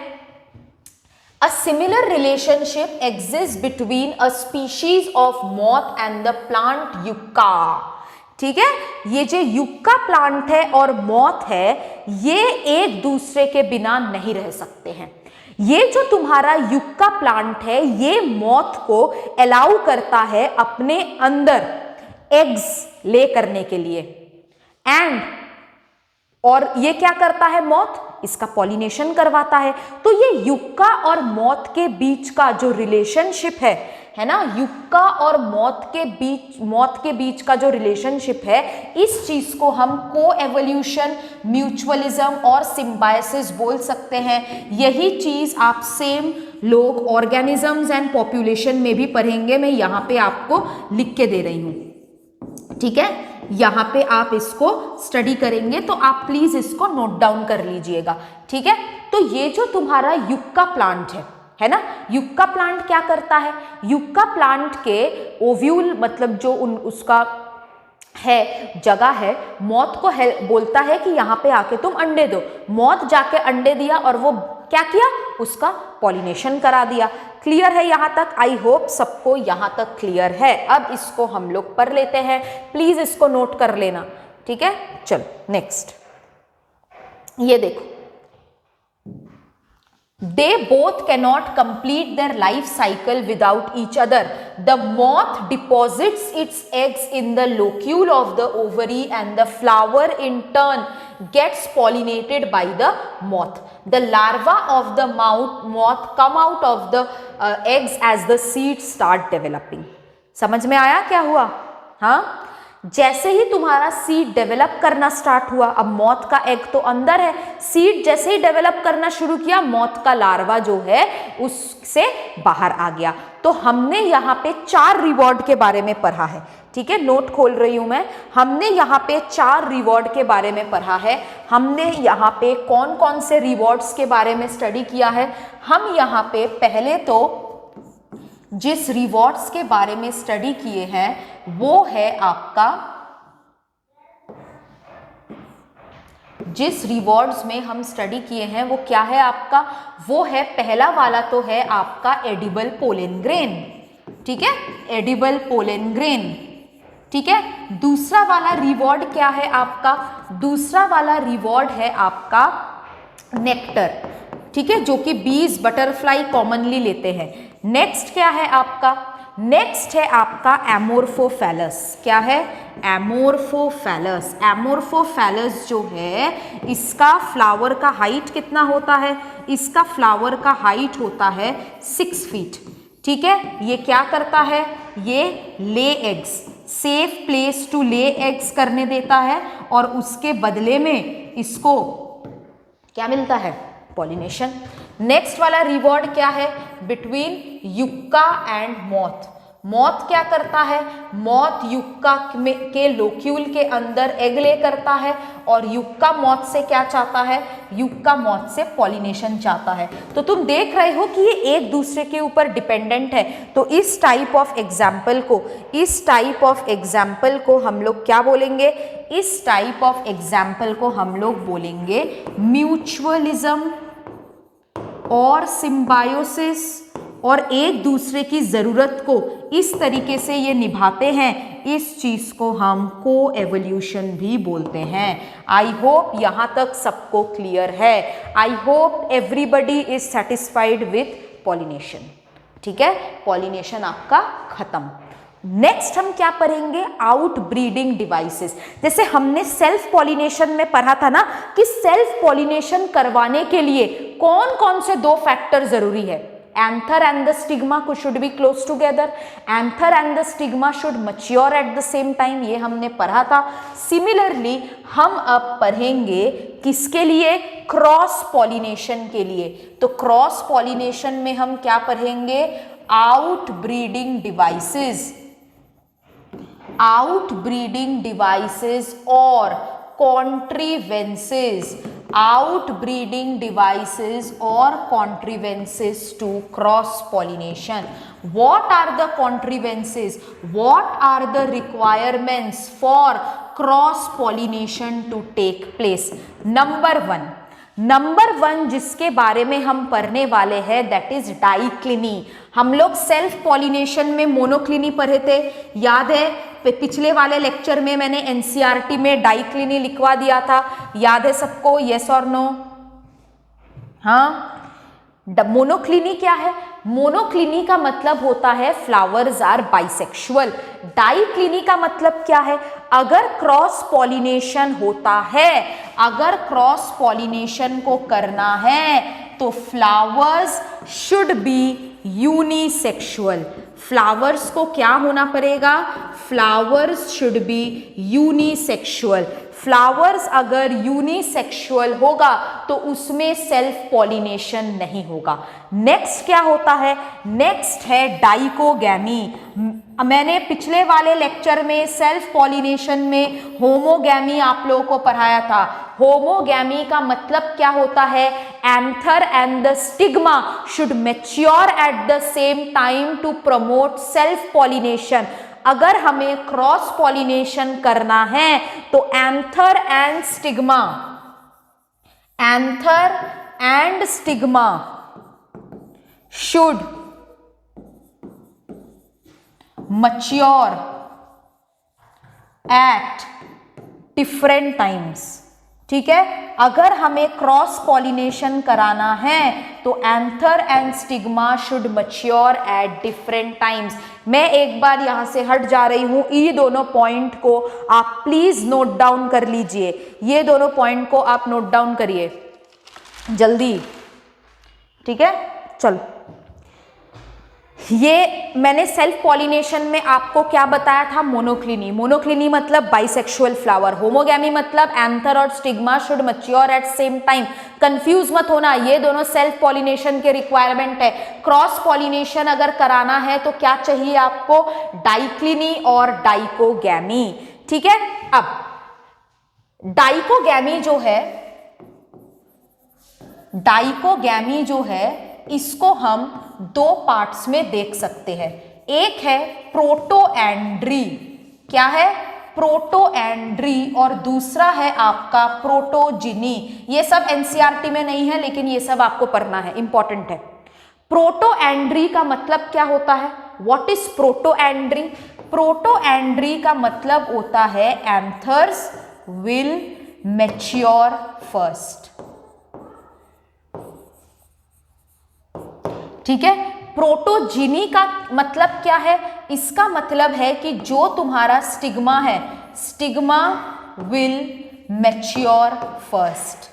A similar relationship exist between a species of moth and the plant yucca. ठीक है, ये जो युक्का प्लांट है और मॉथ है, ये एक दूसरे के बिना नहीं रह सकते हैं। ये जो तुम्हारा युक्का प्लांट है, ये मॉथ को अलाउ करता है अपने अंदर एग्स ले करने के लिए, एंड और ये क्या करता है मॉथ? इसका पॉलिनेशन करवाता है। तो ये युक्का और मॉथ के बीच का जो रिलेशनशिप है ना, युक्का और मॉथ के बीच का जो रिलेशनशिप है, इस चीज को हम को एवोल्यूशन, म्यूचुअलिज्म और सिम्बायोसिस बोल सकते हैं। यही चीज आप सेम लोग ऑर्गेनिजम्स एंड पॉपुलेशन में भी पढ़ेंगे। मैं यहां पे आपको लिख के दे रही हूं। ठीक है, यहां पे आप इसको स्टडी करेंगे, तो आप प्लीज इसको नोट डाउन कर लीजिएगा। ठीक है, तो ये जो तुम्हारा युक्का प्लांट है ना, युक्का प्लांट क्या करता है? युक्का प्लांट के ओव्यूल, मतलब जो उसका है जगह है, मॉथ को बोलता है कि यहाँ पे आके तुम अंडे दो। मॉथ जाके अंडे दिया और वो क्या किया? उसका पॉलिनेशन करा दिया। क्लियर है यहां तक? आई होप सबको यहां तक क्लियर है। अब इसको हम लोग पढ़ लेते हैं, प्लीज इसको नोट कर लेना। ठीक है, चलो नेक्स्ट, ये देखो, they both cannot complete their life cycle without each other. The moth deposits its eggs in the locule of the ovary and the flower in turn gets pollinated by the moth. The larva of the moth come out of the eggs as the seeds start developing. समझ में आया क्या हुआ? हाँ, जैसे ही तुम्हारा seed develop करना start हुआ, अब मॉथ का एग तो अंदर है, सीड जैसे ही डेवलप करना शुरू किया, मॉथ का लार्वा जो है उससे बाहर आ गया। तो हमने यहाँ पे 4 रिवॉर्ड के बारे में पढ़ा है। ठीक है, नोट खोल रही हूं मैं। हमने यहाँ पे 4 रिवॉर्ड के बारे में पढ़ा है। हमने यहाँ पे कौन कौन से रिवॉर्ड्स के बारे में स्टडी किया है? हम यहाँ पे पहले तो जिस रिवॉर्ड्स के बारे में स्टडी किए हैं वो है आपका, जिस रिवॉर्ड्स में हम स्टडी किए हैं वो क्या है आपका? वो है, पहला वाला तो है आपका एडिबल पोलन ग्रेन। ठीक है, एडिबल पोलन ग्रेन। ठीक है, दूसरा वाला रिवॉर्ड क्या है आपका? दूसरा वाला रिवॉर्ड है आपका नेक्टर। ठीक है, जो कि बीज, बटरफ्लाई कॉमनली लेते हैं। नेक्स्ट क्या है आपका? नेक्स्ट है आपका एमोर्फोफैलस। क्या है? एमोर्फोफैलस। एमोर्फोफैलस जो है, इसका फ्लावर का हाइट कितना होता है? इसका फ्लावर का हाइट होता है 6 फीट। ठीक है, ये क्या करता है? ये lay eggs, safe place to lay eggs करने देता है, और उसके बदले में इसको क्या मिलता है? पॉलिनेशन। नेक्स्ट वाला रिवॉर्ड क्या है? Between yucca and moth. Moth क्या करता है? मॉथ युक्का के लोक्यूल के अंदर एग ले करता है, और युक्का मॉथ से क्या चाहता है? युक्का मॉथ से पॉलिनेशन चाहता है। तो तुम देख रहे हो कि ये एक दूसरे के ऊपर डिपेंडेंट है। तो इस टाइप ऑफ एग्जाम्पल को हम लोग क्या बोलेंगे? इस टाइप ऑफ एग्जाम्पल को हम लोग बोलेंगे म्यूचुअलिज्म और सिम्बायोसिस और एक दूसरे की ज़रूरत को इस तरीके से ये निभाते हैं, इस चीज़ को हम को एवोल्यूशन भी बोलते हैं। आई होप यहाँ तक सबको क्लियर है। I hope everybody is satisfied with pollination. ठीक है, पॉलिनेशन आपका खत्म। नेक्स्ट हम क्या पढ़ेंगे, आउट ब्रीडिंग डिवाइसेस। जैसे हमने सेल्फ पॉलिनेशन में पढ़ा था ना कि सेल्फ पॉलिनेशन करवाने के लिए कौन कौन से 2 फैक्टर जरूरी है। एंथर एंड द स्टिग्मा को should be close together, anther and the stigma should mature at the same time, ये हमने पढ़ा था। सिमिलरली हम अब पढ़ेंगे किसके लिए, क्रॉस पॉलिनेशन के लिए। तो क्रॉस पॉलिनेशन में हम क्या पढ़ेंगे, out breeding devices, outbreeding devices or contrivances, outbreeding devices or contrivances to cross pollination. What are the contrivances? What are the requirements for cross pollination to take place? Number one जिसके बारे में हम पढ़ने वाले हैं दैट इज डाइक्लिनी। हम लोग self pollination में मोनोक्लिनी पढ़े थे, याद है? पिछले वाले लेक्चर में मैंने एनसीईआरटी में डाइक्लिनी लिखवा दिया था, याद है सबको? यस और नो? हाँ। मोनोक्लिनी क्या है? मोनोक्लिनी का मतलब होता है फ्लावर्स आर बाइसेक्सुअल। डाइक्लिनी का मतलब क्या है? अगर क्रॉस पॉलिनेशन होता है, अगर क्रॉस पॉलिनेशन को करना है तो flowers should B unisexual. Flowers को क्या होना पड़ेगा? Flowers should B unisexual. Flowers अगर यूनिसेक्सुअल होगा तो उसमें सेल्फ पॉलिनेशन नहीं होगा। नेक्स्ट क्या होता है? नेक्स्ट है डाइकोगैमी। मैंने पिछले वाले लेक्चर में सेल्फ पॉलिनेशन में होमोगैमी आप लोगों को पढ़ाया था। होमोगैमी का मतलब क्या होता है? Anther and the stigma should mature at the same time to promote self pollination. अगर हमें क्रॉस पॉलिनेशन करना है तो anther and stigma, anther and stigma should mature at different times. ठीक है, अगर हमें क्रॉस पॉलिनेशन कराना है तो anther and stigma should mature at different times. मैं एक बार यहां से हट जा रही हूं, ये दोनों पॉइंट को आप प्लीज नोट डाउन कर लीजिए। ये दोनों पॉइंट को आप नोट डाउन करिए जल्दी। ठीक है, चलो। ये मैंने सेल्फ पॉलिनेशन में आपको क्या बताया था? मोनोक्लिनी। मोनोक्लिनी मतलब बाइसेक्सुअल फ्लावर। होमोगैमी मतलब एंथर और stigma should mature at same time. Confuse मत होना, ये दोनों सेल्फ पॉलिनेशन के रिक्वायरमेंट है। क्रॉस पॉलिनेशन अगर कराना है तो क्या चाहिए आपको? डाइक्लिनी और डाइकोगैमी। ठीक है, अब डाइकोगैमी जो है, डाइकोगैमी जो है इसको हम 2 पार्ट्स में देख सकते हैं। एक है प्रोटोएंड्री। क्या है? प्रोटोएंड्री। और दूसरा है आपका प्रोटोजिनी। ये सब एनसीईआरटी में नहीं है लेकिन ये सब आपको पढ़ना है, इंपॉर्टेंट है। प्रोटोएंड्री का मतलब क्या होता है? What is protandry? प्रोटोएंड्री का मतलब होता है एंथर्स विल मैच्योर फर्स्ट। ठीक है। प्रोटोजिनी का मतलब क्या है? इसका मतलब है कि जो तुम्हारा स्टिग्मा है, स्टिग्मा विल मैच्योर फर्स्ट।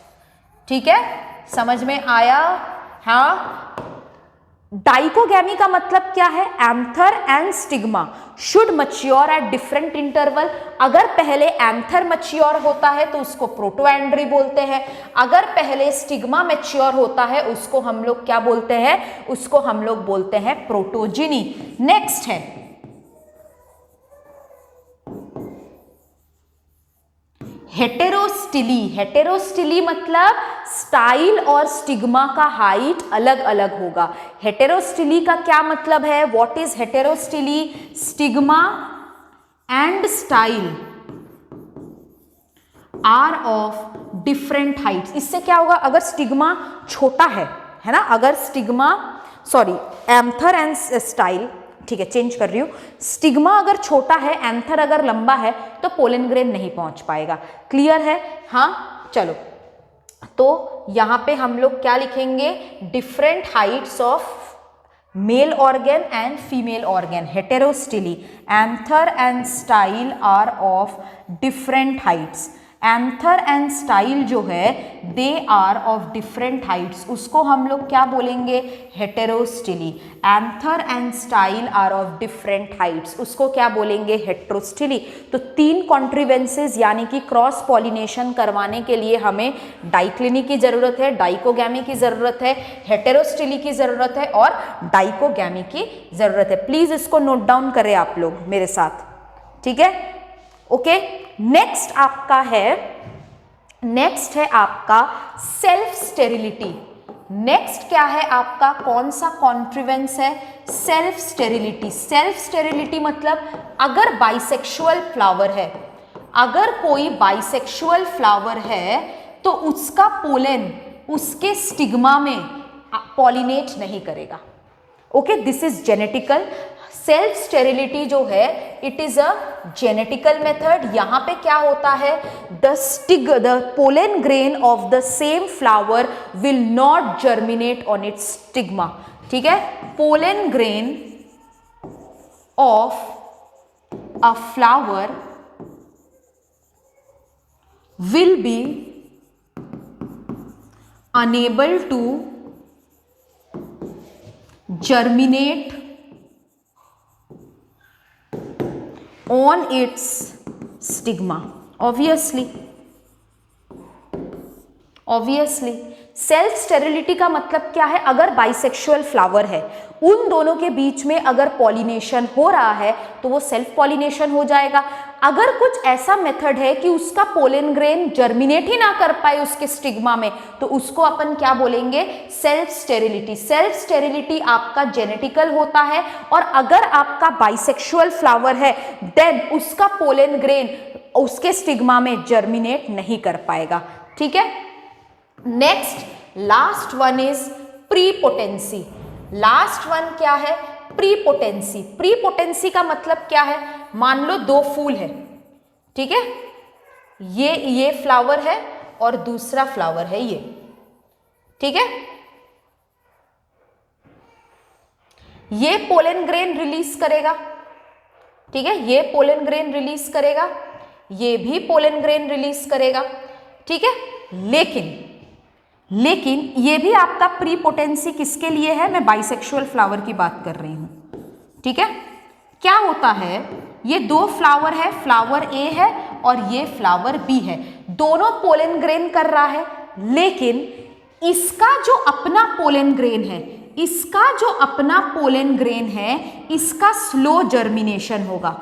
ठीक है, समझ में आया? हाँ। डाइकोगैमी का मतलब क्या है? Anther and stigma should mature at different interval. अगर पहले एंथर मैच्योर होता है तो उसको प्रोटोएंड्री बोलते हैं। अगर पहले स्टिग्मा मैच्योर होता है उसको हम लोग क्या बोलते हैं? उसको हम लोग बोलते हैं प्रोटोजिनी। नेक्स्ट है हेटेरोस्टिली। हेटेरोस्टिली मतलब स्टाइल और स्टिग्मा का हाइट अलग अलग होगा। हेटेरोस्टिली का क्या मतलब है? What is heterostyly? Stigma and style are of different heights. इससे क्या होगा? अगर स्टिग्मा छोटा है ना, अगर stigma sorry, anther and style, ठीक है चेंज कर रही हूँ, स्टिग्मा अगर छोटा है, एंथर अगर लंबा है तो पोलन ग्रेन नहीं पहुंच पाएगा। क्लियर है? हाँ चलो, तो यहां पे हम लोग क्या लिखेंगे, different heights of male organ and female organ, heterostyly, anther and style are of different heights. Anther and style जो है they are of different heights, उसको हम लोग क्या बोलेंगे, heterostyly. Anther and style are of different heights, उसको क्या बोलेंगे, हेटेरोस्टिली। तो 3 कॉन्ट्रीवेंसेस यानी कि क्रॉस पॉलिनेशन करवाने के लिए हमें डाइक्लिनी की जरूरत है, डाइकोगैमी की जरूरत है, हेटेरोस्टिली की जरूरत है और डाइकोगैमी की जरूरत है। प्लीज इसको नोट डाउन करें आप लोग मेरे साथ, ठीक है? ओके, नेक्स्ट है आपका सेल्फ स्टेरिलिटी। नेक्स्ट क्या है आपका, कौन सा कॉन्ट्रीवेंस है, सेल्फ स्टेरिलिटी। सेल्फ स्टेरिलिटी मतलब अगर बाइसेक्सुअल फ्लावर है, अगर कोई बाइसेक्सुअल फ्लावर है तो उसका पोलन उसके स्टिग्मा में पॉलिनेट नहीं करेगा। Okay, this is genetical. Self sterility जो है it is a genetical method. यहां पे क्या होता है, the pollen grain of the same flower will not germinate on it's stigma, ठीक है? Pollen grain of a flower will be unable to germinate on its stigma. Obviously self sterility का मतलब क्या है, अगर बाइसेक्सुअल फ्लावर है, उन दोनों के बीच में अगर पॉलिनेशन हो रहा है तो वो सेल्फ पॉलिनेशन हो जाएगा। अगर कुछ ऐसा मेथड है कि उसका पोलन ग्रेन जर्मिनेट ही ना कर पाए उसके स्टिग्मा में, तो उसको अपन क्या बोलेंगे, सेल्फ स्टेरिलिटी। सेल्फ स्टेरिलिटी आपका जेनेटिकल होता है और अगर आपका बाइसेक्सुअल फ्लावर है देन उसका पोलन ग्रेन उसके स्टिग्मा में जर्मिनेट नहीं कर पाएगा, ठीक है? Next last one is prepotency. Last one क्या है, प्रीपोटेंसी। प्रीपोटेंसी का मतलब क्या है, मान लो 2 फूल है, ठीक है, ये फ्लावर है और दूसरा फ्लावर है ये, ठीक है? ये पोलन ग्रेन रिलीज करेगा, ठीक है, ये पोलन ग्रेन रिलीज करेगा, ये भी पोलन ग्रेन रिलीज करेगा, ठीक है? लेकिन ये भी आपका प्रीपोटेंसी किसके लिए है, मैं बाइसेक्सुअल फ्लावर की बात कर रही हूं, ठीक है? क्या होता है, ये 2 फ्लावर है, फ्लावर ए है और ये फ्लावर बी है, दोनों पोलन ग्रेन कर रहा है, लेकिन इसका जो अपना पोलन ग्रेन है, इसका स्लो जर्मिनेशन होगा,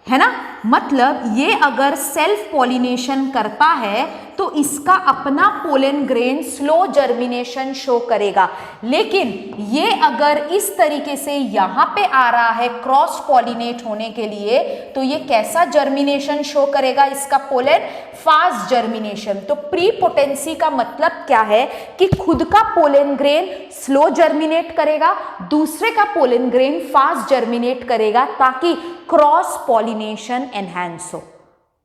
है ना? मतलब ये अगर सेल्फ पॉलिनेशन करता है तो इसका अपना pollen grain slow germination show करेगा, लेकिन ये अगर इस तरीके से यहां पे आ रहा है क्रॉस पॉलिनेट होने के लिए, तो ये कैसा जर्मिनेशन शो करेगा, इसका पोलन फास्ट जर्मिनेशन। तो प्रीपोटेंसी का मतलब क्या है कि खुद का पोलन ग्रेन स्लो जर्मिनेट करेगा, दूसरे का पोलन ग्रेन फास्ट जर्मिनेट करेगा ताकि क्रॉस पॉलिनेशन एनहांस हो।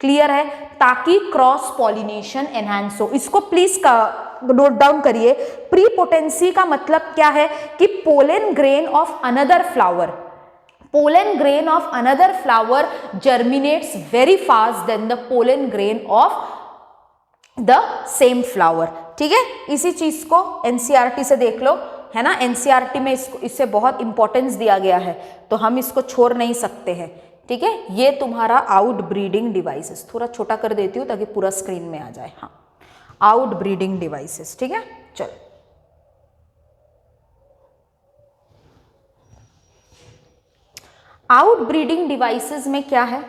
क्लियर है? ताकि क्रॉस पॉलिनेशन एनहांस हो। इसको प्लीज नोट डाउन करिए। प्रीपोटेंसी का मतलब क्या है कि pollen grain of another flower germinates very fast than the pollen grain of the same flower, ठीक है? इसी चीज को एनसीईआरटी से देख लो, है ना? एनसीईआरटी में इससे बहुत इंपॉर्टेंस दिया गया है, तो हम इसको छोड़ नहीं सकते हैं, ठीक है? ये तुम्हारा आउट ब्रीडिंग डिवाइसेस, थोड़ा छोटा कर देती हूँ ताकि पूरा स्क्रीन में आ जाए। हाँ, आउट ब्रीडिंग डिवाइसेस, ठीक है? चलो, आउट ब्रीडिंग डिवाइसेस में क्या है,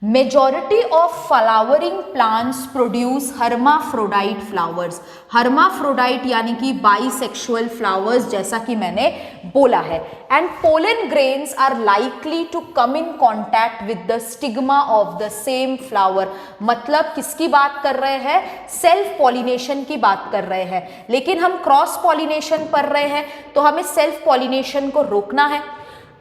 majority of flowering plants produce hermaphrodite flowers. Hermaphrodite यानी कि बाइसेक्सुअल फ्लावर्स, जैसा कि मैंने बोला है। And pollen grains are likely to come in contact with the stigma of the same flower. मतलब किसकी बात कर रहे हैं? सेल्फ पॉलिनेशन की बात कर रहे हैं। लेकिन हम क्रॉस पॉलिनेशन पढ़ रहे हैं तो हमें सेल्फ पॉलिनेशन को रोकना है।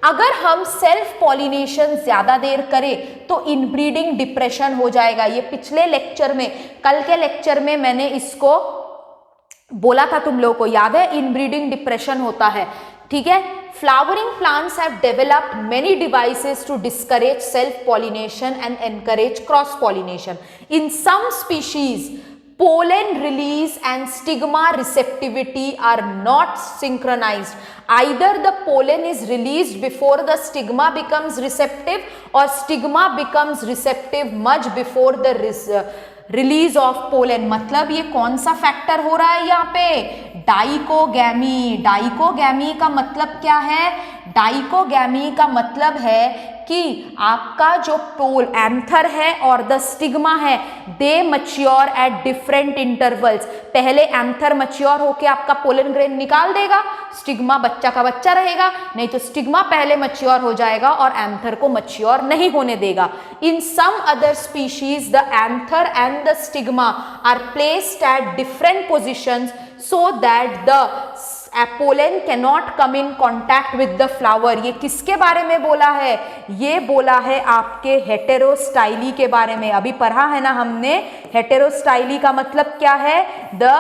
अगर हम सेल्फ पॉलिनेशन ज्यादा देर करें तो इनब्रीडिंग डिप्रेशन हो जाएगा। ये पिछले लेक्चर में, कल के लेक्चर में मैंने इसको बोला था, तुम लोगों को याद है? इनब्रीडिंग डिप्रेशन होता है, ठीक है। Flowering plants have developed many devices to discourage self-pollination and encourage cross-pollination. In some species, pollen release and stigma receptivity are not synchronized. Either the pollen is released before the stigma becomes receptive or stigma becomes receptive much before the release of pollen. मतलब ये कौन सा factor हो रहा है यहाँ पे? Dichogamy. Dichogamy का मतलब क्या है? डाइकोगैमी का मतलब है कि आपका जो पोल एंथर है और द स्टिग्मा है, दे मच्योर एट डिफरेंट इंटरवल्स। पहले एंथर मच्योर होके आपका पोलन ग्रेन निकाल देगा, स्टिग्मा बच्चा का बच्चा रहेगा, नहीं तो स्टिग्मा पहले मच्योर हो जाएगा और एंथर को मच्योर नहीं होने देगा। In some other species the anther and the stigma are placed at different positions so that the pollen cannot come in contact with the flower। ये किसके बारे में बोला है? ये बोला है आपके हेटेरोस्टाइली के बारे में। अभी पढ़ा है ना हमने, हेटेरोस्टाइली का मतलब क्या है? The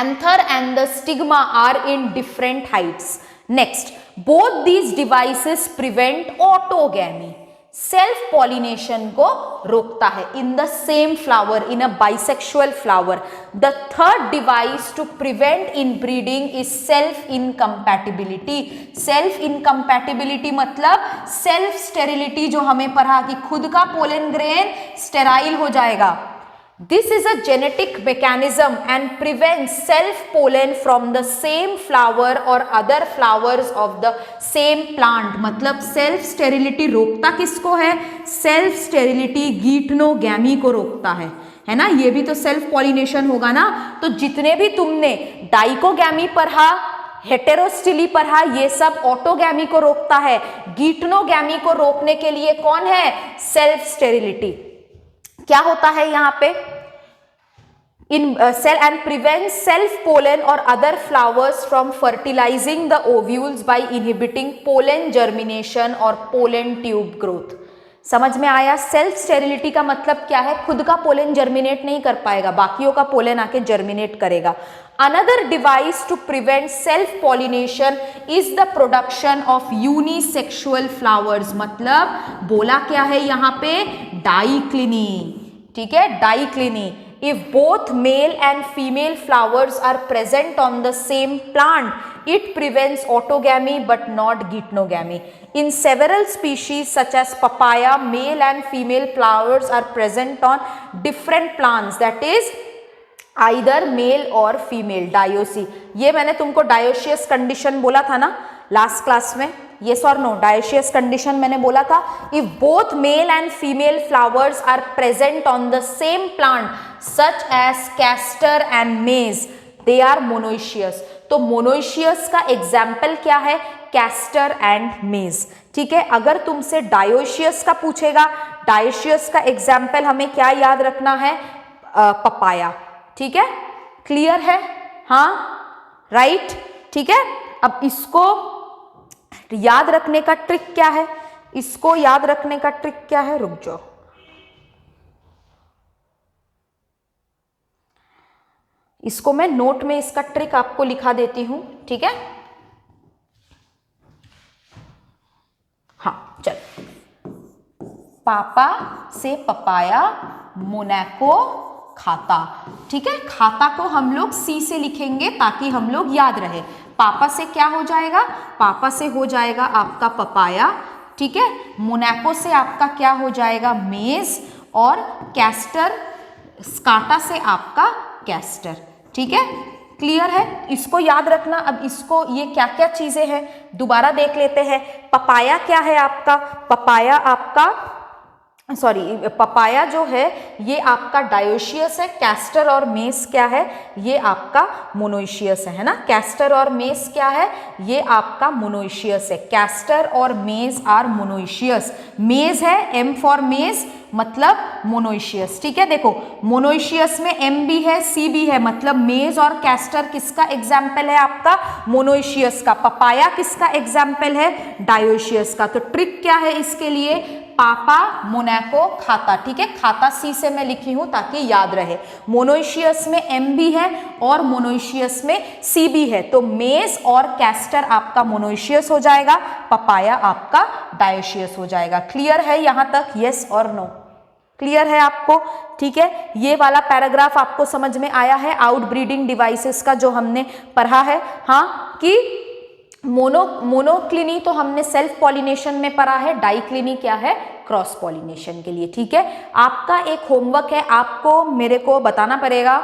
anther and the stigma are in different heights। Next, both these devices prevent autogamy। Self pollination को रोकता है in the same flower, in a bisexual flower. The third device to prevent inbreeding is self incompatibility. Self incompatibility मतलब self sterility, जो हमें पढ़ा कि खुद का पोलन ग्रेन स्टेराइल हो जाएगा। This is a genetic mechanism and prevents self pollen from the same flower or other flowers of the same plant। मतलब self sterility रोकता किसको है? Self sterility गीटनोगैमी को रोकता है ना? ये भी तो सेल्फ पॉलिनेशन होगा ना। तो जितने भी तुमने डाइकोगैमी पढ़ा, हेटेरोस्टिली पढ़ा, ये सब ऑटोगैमी को रोकता है। गीटनोगैमी को रोकने के लिए कौन है? Self sterility. क्या होता है यहाँ पे? In cell and prevent self pollen or other flowers from fertilising the ovules by inhibiting pollen germination or pollen tube growth. समझ में आया? सेल्फ स्टेरिलिटी का मतलब क्या है? खुद का पोलन जर्मिनेट नहीं कर पाएगा, बाकियों का पोलन आके जर्मिनेट करेगा। Another device to prevent self pollination is the production of unisexual flowers। मतलब बोला क्या है यहाँ पे? डाइक्लिनी, ठीक है, डाइक्लिनी। If both male and female flowers are present on the same plant, it prevents autogamy but not geitonogamy। In several species such as papaya, male and female flowers are present on different plants, that is either male और female. Dioecy, ये मैंने तुमको dioecious condition बोला था ना last class में। Yes और no? Dioecious condition मैंने बोला था। If both male and female flowers are present on the same plant such as castor and maize, they are monoecious. तो मोनोइशियस का एग्जाम्पल क्या है? कैस्टर एंड मेज, ठीक है। अगर तुमसे डायोशियस का पूछेगा, डायोशियस का एग्जाम्पल हमें क्या याद रखना है? पपाया, ठीक है। क्लियर है? हाँ, राइट, ठीक है। अब इसको याद रखने का ट्रिक क्या है? इसको याद रखने का ट्रिक क्या है? रुक जाओ, इसको मैं नोट में इसका ट्रिक आपको लिखा देती हूं, ठीक है। हाँ, चल। पापा से पपाया मोनाको खाता, ठीक है। खाता को हम लोग सी से लिखेंगे ताकि हम लोग याद रहे। पापा से क्या हो जाएगा? पापा से हो जाएगा आपका पपाया, ठीक है। मोनाको से आपका क्या हो जाएगा? मेज। और कैस्टर, स्काटा से आपका कैस्टर, ठीक है। क्लियर है? इसको याद रखना। अब इसको, ये क्या क्या चीजें हैं दोबारा देख लेते हैं। पपाया क्या है आपका? पपाया आपका सॉरी पपाया जो है ये आपका डायोशियस है, कैस्टर और मेस क्या है, ये आपका मोनोइशियस है ना। कैस्टर और मेस क्या है, ये आपका मोनोइशियस है। कैस्टर और मेज आर मोनोइशियस। मेज है, एम फॉर मेज मतलब मोनोइशियस, ठीक है। देखो मोनोइशियस में एम भी है, सी भी है, मतलब मेज और कैस्टर किसका एग्जाम्पल है, आपका मोनोइशियस का। पपाया किसका एग्जाम्पल है, डायोशियस का। तो ट्रिक क्या है इसके लिए, पापा मोनाको खाता, ठीक है। खाता सी से मैं लिखी हूं ताकि याद रहे। मोनोइशियस में एम भी है और मोनोइशियस में सी भी है, तो मेज और कैस्टर आपका मोनोइशियस हो जाएगा, पपाया आपका डायोशियस हो जाएगा। क्लियर है यहां तक, यस और नो? क्लियर है आपको, ठीक है। ये वाला पैराग्राफ आपको समझ में आया है, आउटब्रीडिंग डिवाइसेस का जो हमने पढ़ा है। हाँ, कि मोनोक्लिनी तो हमने सेल्फ पॉलिनेशन में पढ़ा है, डाइक्लिनी क्या है, क्रॉस पॉलिनेशन के लिए, ठीक है। आपका एक होमवर्क है, आपको मेरे को बताना पड़ेगा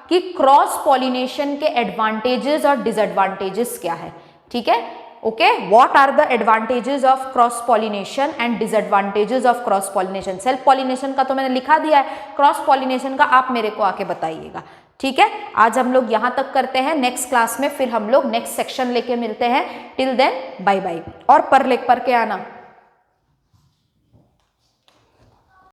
कि क्रॉस पॉलिनेशन के एडवांटेजेस और डिसएडवांटेजेस क्या है, ठीक है। Okay, what are the advantages of cross pollination and disadvantages of cross pollination. Self pollination का तो मैंने लिखा दिया है, क्रॉस पॉलिनेशन का आप मेरे को आके बताइएगा, ठीक है। आज हम लोग यहां तक करते हैं, नेक्स्ट क्लास में फिर हम लोग नेक्स्ट सेक्शन लेके मिलते हैं। Till then bye bye. और पर के आना।